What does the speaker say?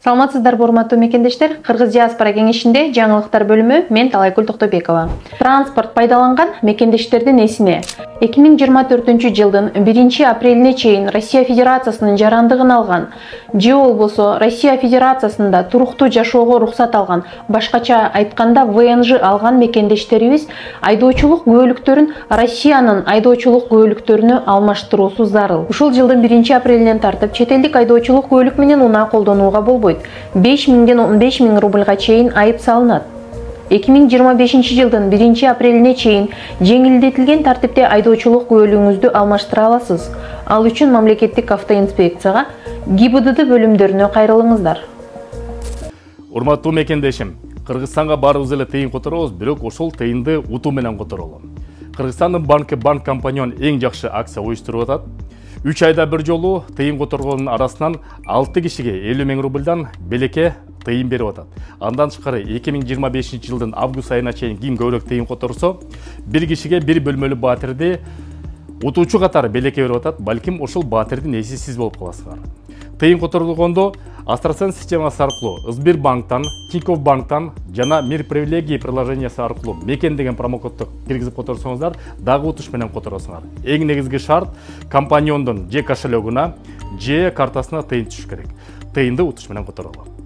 Саламатсыздар, урматтуу мекендештер. Кыргыз диаспора кеңешинде жаңылыктар бөлүмү, мен Талайкүл Токтопекова. Транспорт пайдаланган мекендештердин эсине 2024 жылдын 1 апрелине чейин Россия Федерациясынын жарандыгын алган же болбосо Россия Федерациясында туруктуу жашоого уруксат алган, башкача айтканда ВНЖ алган мекендештерибиз айдоочулук күбөлүктөрүн Россиянын айдоочулук күбөлүктөрүнө алмаштыруусу зарыл. Ушул жылдын 1 апрелинен тартып чет элдик айдоочулук күбөлүк менен унаа колдонууга болбойт. 5.000-ден 15.000 рубльга чейин айып салынат. 2025 жылдын 1 апрелине чейин жеңилдетилген тартипте айдоочулук күбөлүгүңүздү алмаштыра аласыз. Ал үчүн мамлекеттик автоинспекцияга ГИБДД бөлүмдөрүнө кайрылыңыздар. Урматтуу мекендешим, Кыргызстанга барыбыз эле тыйын которобуз, бирок ошол тыйынды утуу менен которолу. Кыргызстандын банк компаньон эң жакшы акция уюштуруп атат. 3 айда bir жолу тыйын которгондун арасынан 6 кишиге 50.000 рубльдан белекке тыйын берип атат. Андан тышкары 2025 жылдын август айына чейин ким көбүрөөк тыйын которсо, bir кишиге bir бөлмөлүү батирди утуучу катары белекке берип атат. Балким ошол батирдин эси сиз болуп каласыздар. Тыйын которулгондо Астрасен системасы аркылуу Сбербанктан, Тинькофф банктан жана Мир привилегии приложениясы аркылуу мекен деген промокодду киргизип которсоңуздар, дагы утуш менен которосуңар. Эң негизги шарт компаньондун же кошелегуна, же картасына тыйын түшүш керек. Тыйынды утуш менен которолу.